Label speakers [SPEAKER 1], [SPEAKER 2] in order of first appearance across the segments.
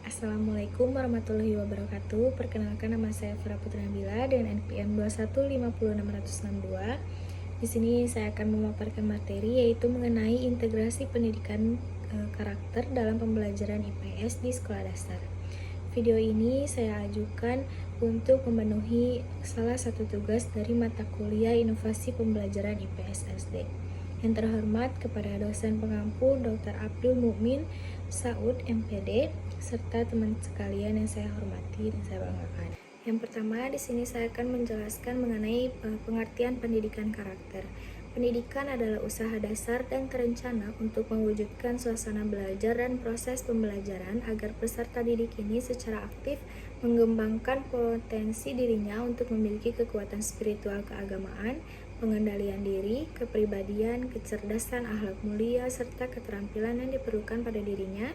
[SPEAKER 1] Assalamualaikum warahmatullahi wabarakatuh. Perkenalkan, nama saya Farah Putra Nabila dengan NPM 2150662. Di sini saya akan memaparkan materi yaitu mengenai integrasi pendidikan karakter dalam pembelajaran IPS di sekolah dasar. Video ini saya ajukan untuk memenuhi salah satu tugas dari mata kuliah Inovasi Pembelajaran IPS SD. Yang terhormat kepada dosen pengampu Dr. Abdul Mukmin Saud MPD serta teman sekalian yang saya hormati dan saya banggakan. Yang pertama, di sini saya akan menjelaskan mengenai pengertian pendidikan karakter. Pendidikan adalah usaha dasar dan terencana untuk mewujudkan suasana belajar dan proses pembelajaran agar peserta didik ini secara aktif mengembangkan potensi dirinya untuk memiliki kekuatan spiritual keagamaan, pengendalian diri, kepribadian, kecerdasan, akhlak mulia, serta keterampilan yang diperlukan pada dirinya,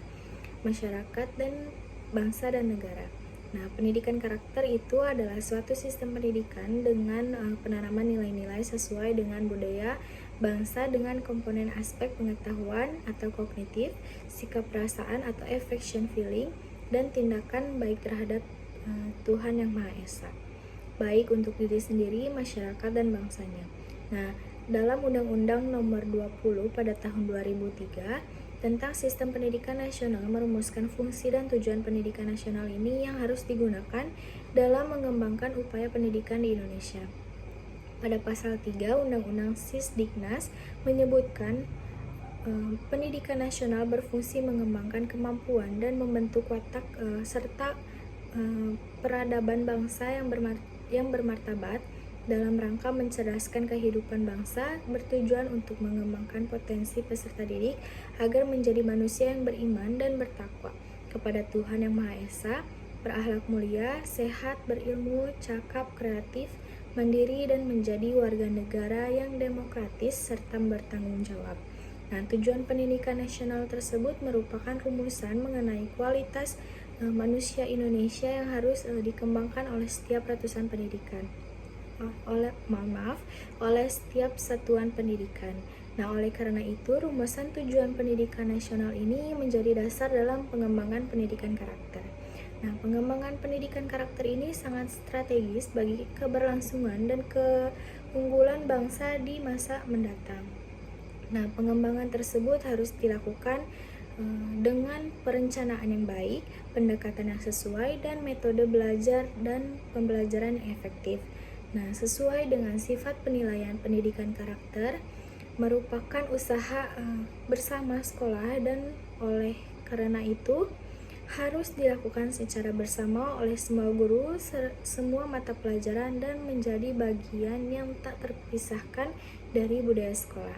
[SPEAKER 1] masyarakat, dan bangsa dan negara. Nah, pendidikan karakter itu adalah suatu sistem pendidikan dengan penanaman nilai-nilai sesuai dengan budaya bangsa dengan komponen aspek pengetahuan atau kognitif, sikap perasaan atau affection feeling, dan tindakan baik terhadap Tuhan Yang Maha Esa, baik untuk diri sendiri, masyarakat, dan bangsanya. Nah, dalam Undang-Undang Nomor 20 pada tahun 2003 tentang Sistem Pendidikan Nasional merumuskan fungsi dan tujuan pendidikan nasional ini yang harus digunakan dalam mengembangkan upaya pendidikan di Indonesia. Pada pasal 3 Undang-Undang Sisdiknas menyebutkan pendidikan nasional berfungsi mengembangkan kemampuan dan membentuk watak serta peradaban bangsa yang bermartabat dalam rangka mencerdaskan kehidupan bangsa, bertujuan untuk mengembangkan potensi peserta didik agar menjadi manusia yang beriman dan bertakwa kepada Tuhan Yang Maha Esa, berakhlak mulia, sehat, berilmu, cakap, kreatif, mandiri, dan menjadi warga negara yang demokratis serta bertanggung jawab. Nah, tujuan pendidikan nasional tersebut merupakan rumusan mengenai kualitas manusia Indonesia yang harus dikembangkan oleh setiap ratusan pendidikan. Oleh setiap satuan pendidikan. Nah, oleh karena itu, rumusan tujuan pendidikan nasional ini menjadi dasar dalam pengembangan pendidikan karakter. Nah, pengembangan pendidikan karakter ini sangat strategis bagi keberlangsungan dan keunggulan bangsa di masa mendatang. Nah, pengembangan tersebut harus dilakukan dengan perencanaan yang baik, pendekatan yang sesuai, dan metode belajar dan pembelajaran yang efektif. Nah, sesuai dengan sifat penilaian pendidikan karakter merupakan usaha bersama sekolah, dan oleh karena itu harus dilakukan secara bersama oleh semua guru, semua mata pelajaran, dan menjadi bagian yang tak terpisahkan dari budaya sekolah.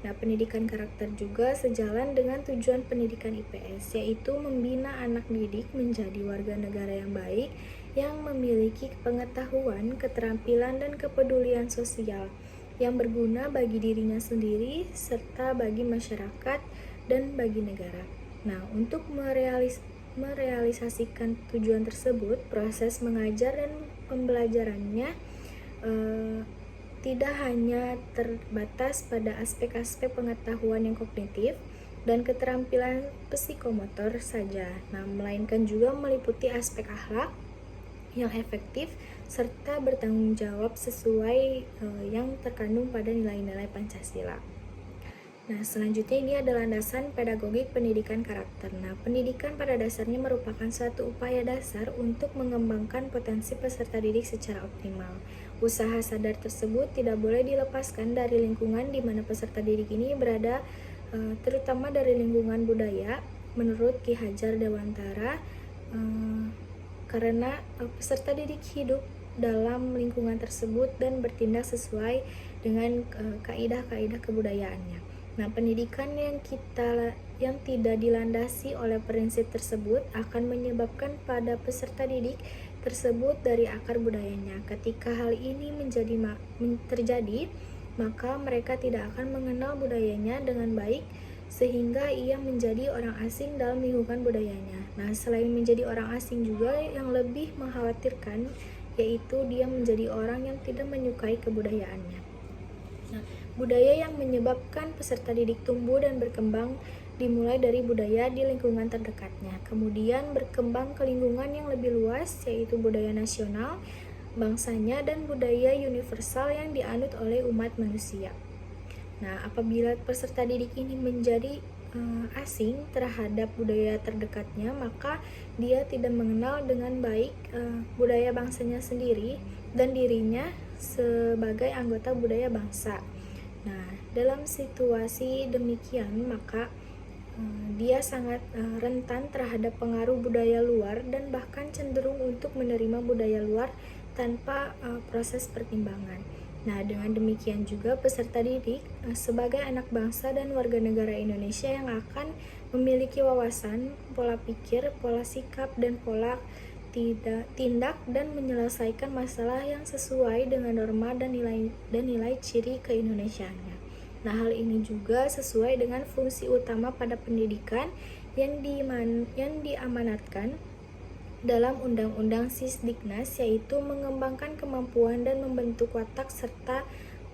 [SPEAKER 1] Nah, pendidikan karakter juga sejalan dengan tujuan pendidikan IPS, yaitu membina anak didik menjadi warga negara yang baik, yang memiliki pengetahuan, keterampilan, dan kepedulian sosial yang berguna bagi dirinya sendiri, serta bagi masyarakat dan bagi negara. Nah, untuk merealisasikan tujuan tersebut, proses mengajar dan pembelajarannya tidak hanya terbatas pada aspek-aspek pengetahuan yang kognitif dan keterampilan psikomotor saja, nah, melainkan juga meliputi aspek akhlak yang efektif serta bertanggung jawab sesuai yang terkandung pada nilai-nilai Pancasila. Nah, selanjutnya ini adalah landasan pedagogik pendidikan karakter. Nah, pendidikan pada dasarnya merupakan suatu upaya dasar untuk mengembangkan potensi peserta didik secara optimal. Usaha sadar tersebut tidak boleh dilepaskan dari lingkungan di mana peserta didik ini berada, terutama dari lingkungan budaya, menurut Ki Hajar Dewantara, karena peserta didik hidup dalam lingkungan tersebut dan bertindak sesuai dengan kaidah-kaidah kebudayaannya. Nah, pendidikan yang tidak dilandasi oleh prinsip tersebut akan menyebabkan pada peserta didik tersebut dari akar budayanya. Ketika hal ini terjadi, maka mereka tidak akan mengenal budayanya dengan baik, sehingga ia menjadi orang asing dalam lingkungan budayanya. Nah, selain menjadi orang asing juga yang lebih mengkhawatirkan, yaitu dia menjadi orang yang tidak menyukai kebudayaannya. Nah, budaya yang menyebabkan peserta didik tumbuh dan berkembang dimulai dari budaya di lingkungan terdekatnya, kemudian berkembang ke lingkungan yang lebih luas, yaitu budaya nasional, bangsanya, dan budaya universal yang dianut oleh umat manusia. Nah, apabila peserta didik ini menjadi asing terhadap budaya terdekatnya, maka dia tidak mengenal dengan baik budaya bangsanya sendiri dan dirinya sebagai anggota budaya bangsa. Nah, dalam situasi demikian, maka dia sangat rentan terhadap pengaruh budaya luar dan bahkan cenderung untuk menerima budaya luar tanpa proses pertimbangan. Nah, dengan demikian juga peserta didik sebagai anak bangsa dan warga negara Indonesia yang akan memiliki wawasan, pola pikir, pola sikap, dan pola tindak dan menyelesaikan masalah yang sesuai dengan norma dan nilai ciri keindonesiaannya. Nah, hal ini juga sesuai dengan fungsi utama pada pendidikan yang diamanatkan dalam Undang-Undang Sisdiknas, yaitu mengembangkan kemampuan dan membentuk watak serta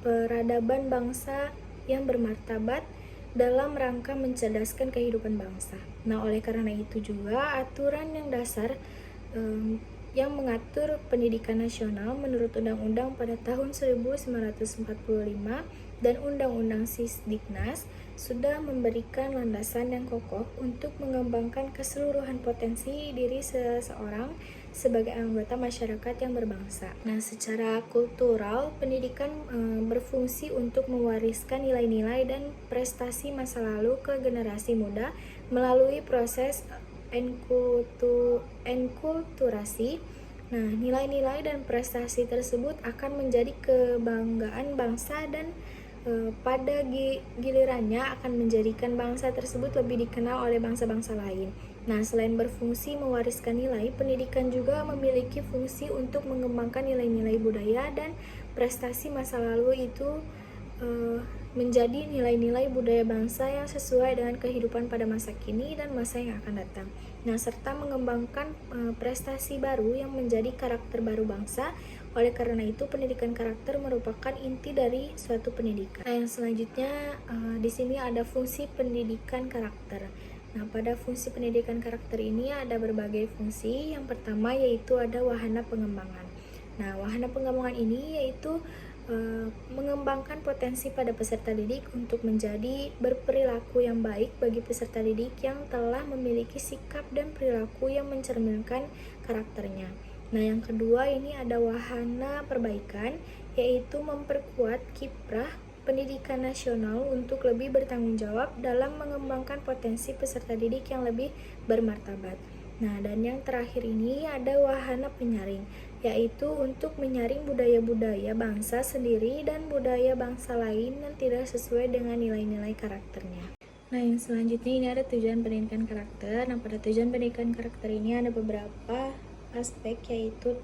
[SPEAKER 1] peradaban bangsa yang bermartabat dalam rangka mencerdaskan kehidupan bangsa. Nah, oleh karena itu juga aturan yang dasar yang mengatur pendidikan nasional menurut Undang-Undang pada tahun 1945 dan Undang-Undang Sisdiknas sudah memberikan landasan yang kokoh untuk mengembangkan keseluruhan potensi diri seseorang sebagai anggota masyarakat yang berbangsa. Nah, secara kultural, pendidikan berfungsi untuk mewariskan nilai-nilai dan prestasi masa lalu ke generasi muda melalui proses enkulturasi. Nah, nilai-nilai dan prestasi tersebut akan menjadi kebanggaan bangsa dan pada gilirannya akan menjadikan bangsa tersebut lebih dikenal oleh bangsa-bangsa lain. Nah, selain berfungsi mewariskan nilai, pendidikan juga memiliki fungsi untuk mengembangkan nilai-nilai budaya dan prestasi masa lalu itu menjadi nilai-nilai budaya bangsa yang sesuai dengan kehidupan pada masa kini dan masa yang akan datang. Nah, serta mengembangkan prestasi baru yang menjadi karakter baru bangsa. Oleh karena itu, pendidikan karakter merupakan inti dari suatu pendidikan. Nah, yang selanjutnya di sini ada fungsi pendidikan karakter. Nah, pada fungsi pendidikan karakter ini ada berbagai fungsi. Yang pertama yaitu ada wahana pengembangan. Nah, wahana pengembangan ini yaitu mengembangkan potensi pada peserta didik untuk menjadi berperilaku yang baik bagi peserta didik yang telah memiliki sikap dan perilaku yang mencerminkan karakternya. Nah, yang kedua ini ada wahana perbaikan, yaitu memperkuat kiprah pendidikan nasional untuk lebih bertanggung jawab dalam mengembangkan potensi peserta didik yang lebih bermartabat. Nah, dan yang terakhir ini ada wahana penyaring, yaitu untuk menyaring budaya-budaya bangsa sendiri dan budaya bangsa lain yang tidak sesuai dengan nilai-nilai karakternya. Nah, yang selanjutnya ini ada tujuan pendidikan karakter. Nah, pada tujuan pendidikan karakter ini ada beberapa aspek, yaitu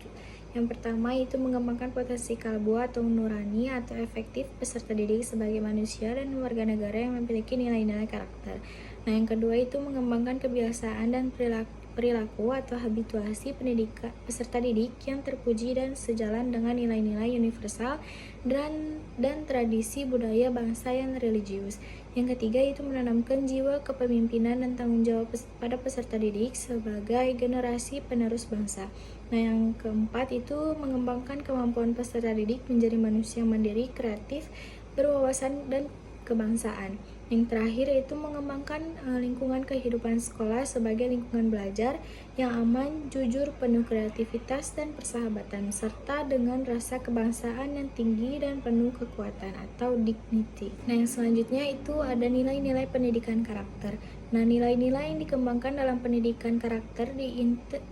[SPEAKER 1] yang pertama itu mengembangkan potensi kalbu atau nurani atau efektif peserta didik sebagai manusia dan warga negara yang memiliki nilai-nilai karakter. Nah, yang kedua itu mengembangkan kebiasaan dan perilaku atau habituasi peserta didik yang terpuji dan sejalan dengan nilai-nilai universal dan tradisi budaya bangsa yang religius. Yang ketiga itu menanamkan jiwa kepemimpinan dan tanggung jawab pada peserta didik sebagai generasi penerus bangsa. Nah, yang keempat itu mengembangkan kemampuan peserta didik menjadi manusia mandiri, kreatif, berwawasan dan kebangsaan. Yang terakhir yaitu mengembangkan lingkungan kehidupan sekolah sebagai lingkungan belajar yang aman, jujur, penuh kreativitas dan persahabatan, serta dengan rasa kebangsaan yang tinggi dan penuh kekuatan atau dignity. Nah, yang selanjutnya itu ada nilai-nilai pendidikan karakter. Nah, nilai-nilai yang dikembangkan dalam pendidikan karakter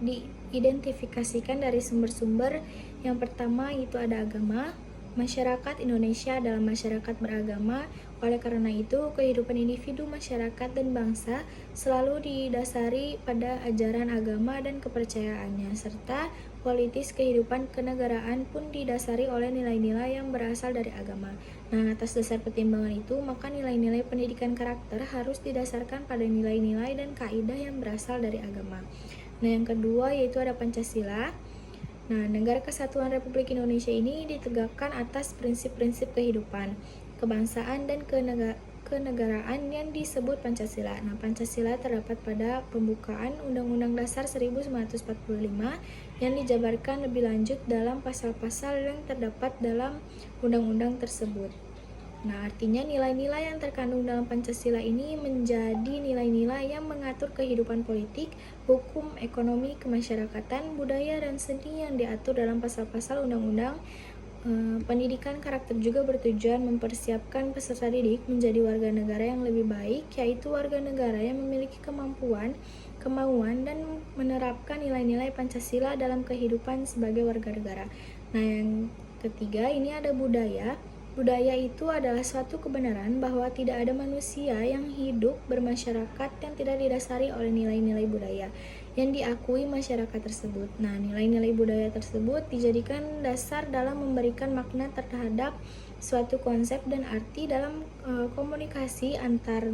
[SPEAKER 1] diidentifikasikan dari sumber-sumber. Yang pertama itu ada agama. Masyarakat Indonesia adalah masyarakat beragama. Oleh karena itu, kehidupan individu, masyarakat, dan bangsa selalu didasari pada ajaran agama dan kepercayaannya, serta kualitas kehidupan kenegaraan pun didasari oleh nilai-nilai yang berasal dari agama. Nah, atas dasar pertimbangan itu, maka nilai-nilai pendidikan karakter harus didasarkan pada nilai-nilai dan kaidah yang berasal dari agama. Nah, yang kedua yaitu ada Pancasila. Nah, Negara Kesatuan Republik Indonesia ini ditegakkan atas prinsip-prinsip kehidupan, kebangsaan, dan kenegaraan yang disebut Pancasila. Nah, Pancasila terdapat pada pembukaan Undang-Undang Dasar 1945 yang dijabarkan lebih lanjut dalam pasal-pasal yang terdapat dalam undang-undang tersebut. Nah, artinya nilai-nilai yang terkandung dalam Pancasila ini menjadi nilai-nilai yang mengatur kehidupan politik, hukum, ekonomi, kemasyarakatan, budaya, dan seni yang diatur dalam pasal-pasal undang-undang. Pendidikan karakter juga bertujuan mempersiapkan peserta didik menjadi warga negara yang lebih baik, yaitu warga negara yang memiliki kemampuan, kemauan, dan menerapkan nilai-nilai Pancasila dalam kehidupan sebagai warga negara. Nah, yang ketiga ini ada budaya. Budaya itu adalah suatu kebenaran bahwa tidak ada manusia yang hidup bermasyarakat yang tidak didasari oleh nilai-nilai budaya yang diakui masyarakat tersebut. Nah, nilai-nilai budaya tersebut dijadikan dasar dalam memberikan makna terhadap suatu konsep dan arti dalam komunikasi antar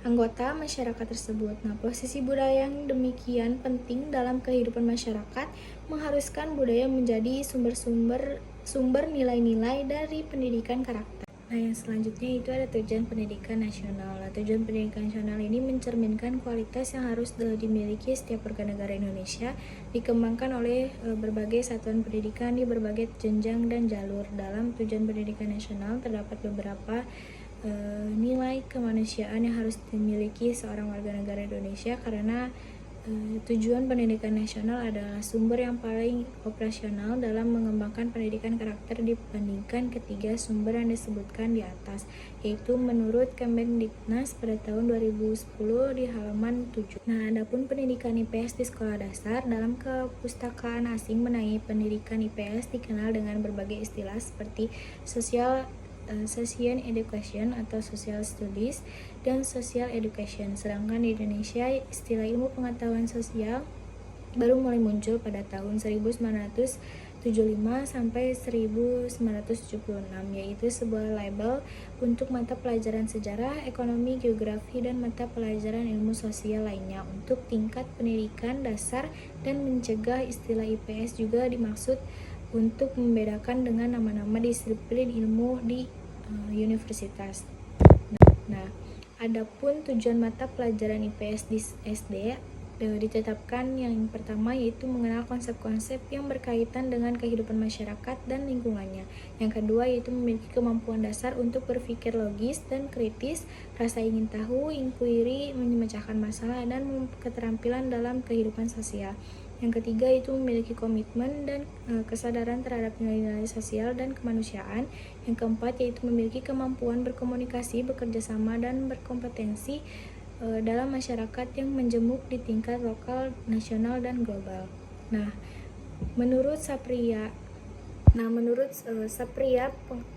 [SPEAKER 1] anggota masyarakat tersebut. Nah, posisi budaya yang demikian penting dalam kehidupan masyarakat mengharuskan budaya menjadi sumber nilai-nilai dari pendidikan karakter. Nah, yang selanjutnya itu ada tujuan pendidikan nasional. Nah, tujuan pendidikan nasional ini mencerminkan kualitas yang harus dimiliki setiap warga negara Indonesia, dikembangkan oleh berbagai satuan pendidikan di berbagai jenjang dan jalur. Dalam tujuan pendidikan nasional terdapat beberapa nilai kemanusiaan yang harus dimiliki seorang warga negara Indonesia karena tujuan pendidikan nasional adalah sumber yang paling operasional dalam mengembangkan pendidikan karakter dibandingkan ketiga sumber yang disebutkan di atas, yaitu menurut Kemendiknas pada tahun 2010 di halaman 7. Nah, adapun pendidikan IPS di sekolah dasar, dalam kepustakaan asing mengenai pendidikan IPS dikenal dengan berbagai istilah seperti social education atau social studies dan social education. Sedangkan di Indonesia istilah ilmu pengetahuan sosial baru mulai muncul pada tahun 1975 sampai 1976, yaitu sebuah label untuk mata pelajaran sejarah, ekonomi, geografi, dan mata pelajaran ilmu sosial lainnya untuk tingkat pendidikan dasar, dan mencegah istilah IPS juga dimaksud untuk membedakan dengan nama-nama disiplin ilmu di universitas. Nah, adapun tujuan mata pelajaran IPS di SD ditetapkan yang pertama yaitu mengenal konsep-konsep yang berkaitan dengan kehidupan masyarakat dan lingkungannya. Yang kedua yaitu memiliki kemampuan dasar untuk berpikir logis dan kritis, rasa ingin tahu, inquiry, memecahkan masalah, dan keterampilan dalam kehidupan sosial. Yang ketiga itu memiliki komitmen dan kesadaran terhadap nilai-nilai sosial dan kemanusiaan. Yang keempat yaitu memiliki kemampuan berkomunikasi, bekerja sama, dan berkompetensi dalam masyarakat yang menjemuk di tingkat lokal, nasional, dan global. Nah, menurut Sapria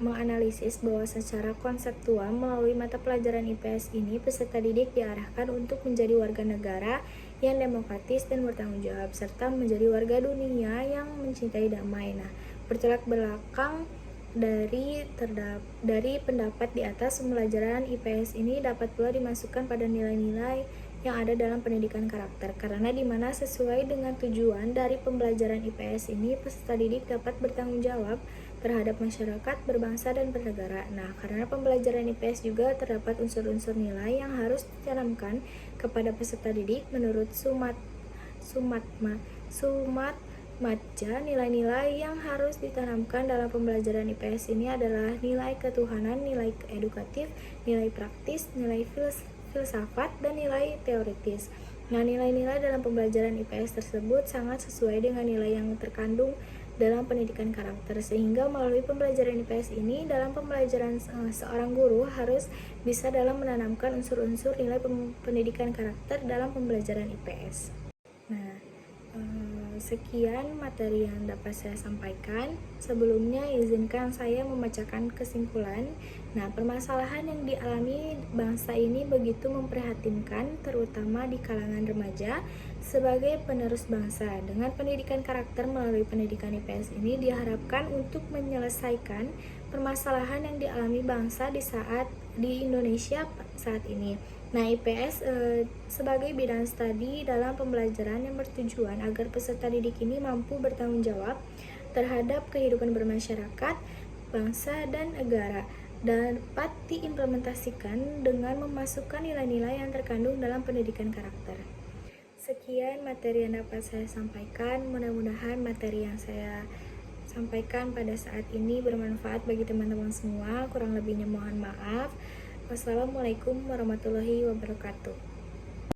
[SPEAKER 1] menganalisis bahwa secara konseptual melalui mata pelajaran IPS ini peserta didik diarahkan untuk menjadi warga negara yang demokratis dan bertanggung jawab serta menjadi warga dunia yang mencintai damai. Nah, bertolak belakang dari pendapat di atas, pembelajaran IPS ini dapat pula dimasukkan pada nilai-nilai yang ada dalam pendidikan karakter, karena dimana sesuai dengan tujuan dari pembelajaran IPS ini peserta didik dapat bertanggung jawab terhadap masyarakat, berbangsa, dan bernegara. Nah, karena pembelajaran IPS juga terdapat unsur-unsur nilai yang harus ditanamkan kepada peserta didik menurut Matja, nilai-nilai yang harus ditanamkan dalam pembelajaran IPS ini adalah nilai ketuhanan, nilai edukatif, nilai praktis, nilai filsafat, dan nilai teoritis. Nah, nilai-nilai dalam pembelajaran IPS tersebut sangat sesuai dengan nilai yang terkandung dalam pendidikan karakter, sehingga melalui pembelajaran IPS ini dalam pembelajaran seorang guru harus bisa dalam menanamkan unsur-unsur nilai pendidikan karakter dalam pembelajaran IPS. Nah, sekian materi yang dapat saya sampaikan. Sebelumnya izinkan saya membacakan kesimpulan. Nah, permasalahan yang dialami bangsa ini begitu memprihatinkan, terutama di kalangan remaja sebagai penerus bangsa. Dengan pendidikan karakter melalui pendidikan IPS ini diharapkan untuk menyelesaikan permasalahan yang dialami bangsa di Indonesia saat ini. Nah, IPS sebagai bidang studi dalam pembelajaran yang bertujuan agar peserta didik ini mampu bertanggung jawab terhadap kehidupan bermasyarakat, bangsa, dan negara dapat diimplementasikan dengan memasukkan nilai-nilai yang terkandung dalam pendidikan karakter. Sekian materi yang dapat saya sampaikan. Mudah-mudahan materi yang saya sampaikan pada saat ini bermanfaat bagi teman-teman semua. Kurang lebihnya mohon maaf. Wassalamualaikum warahmatullahi wabarakatuh.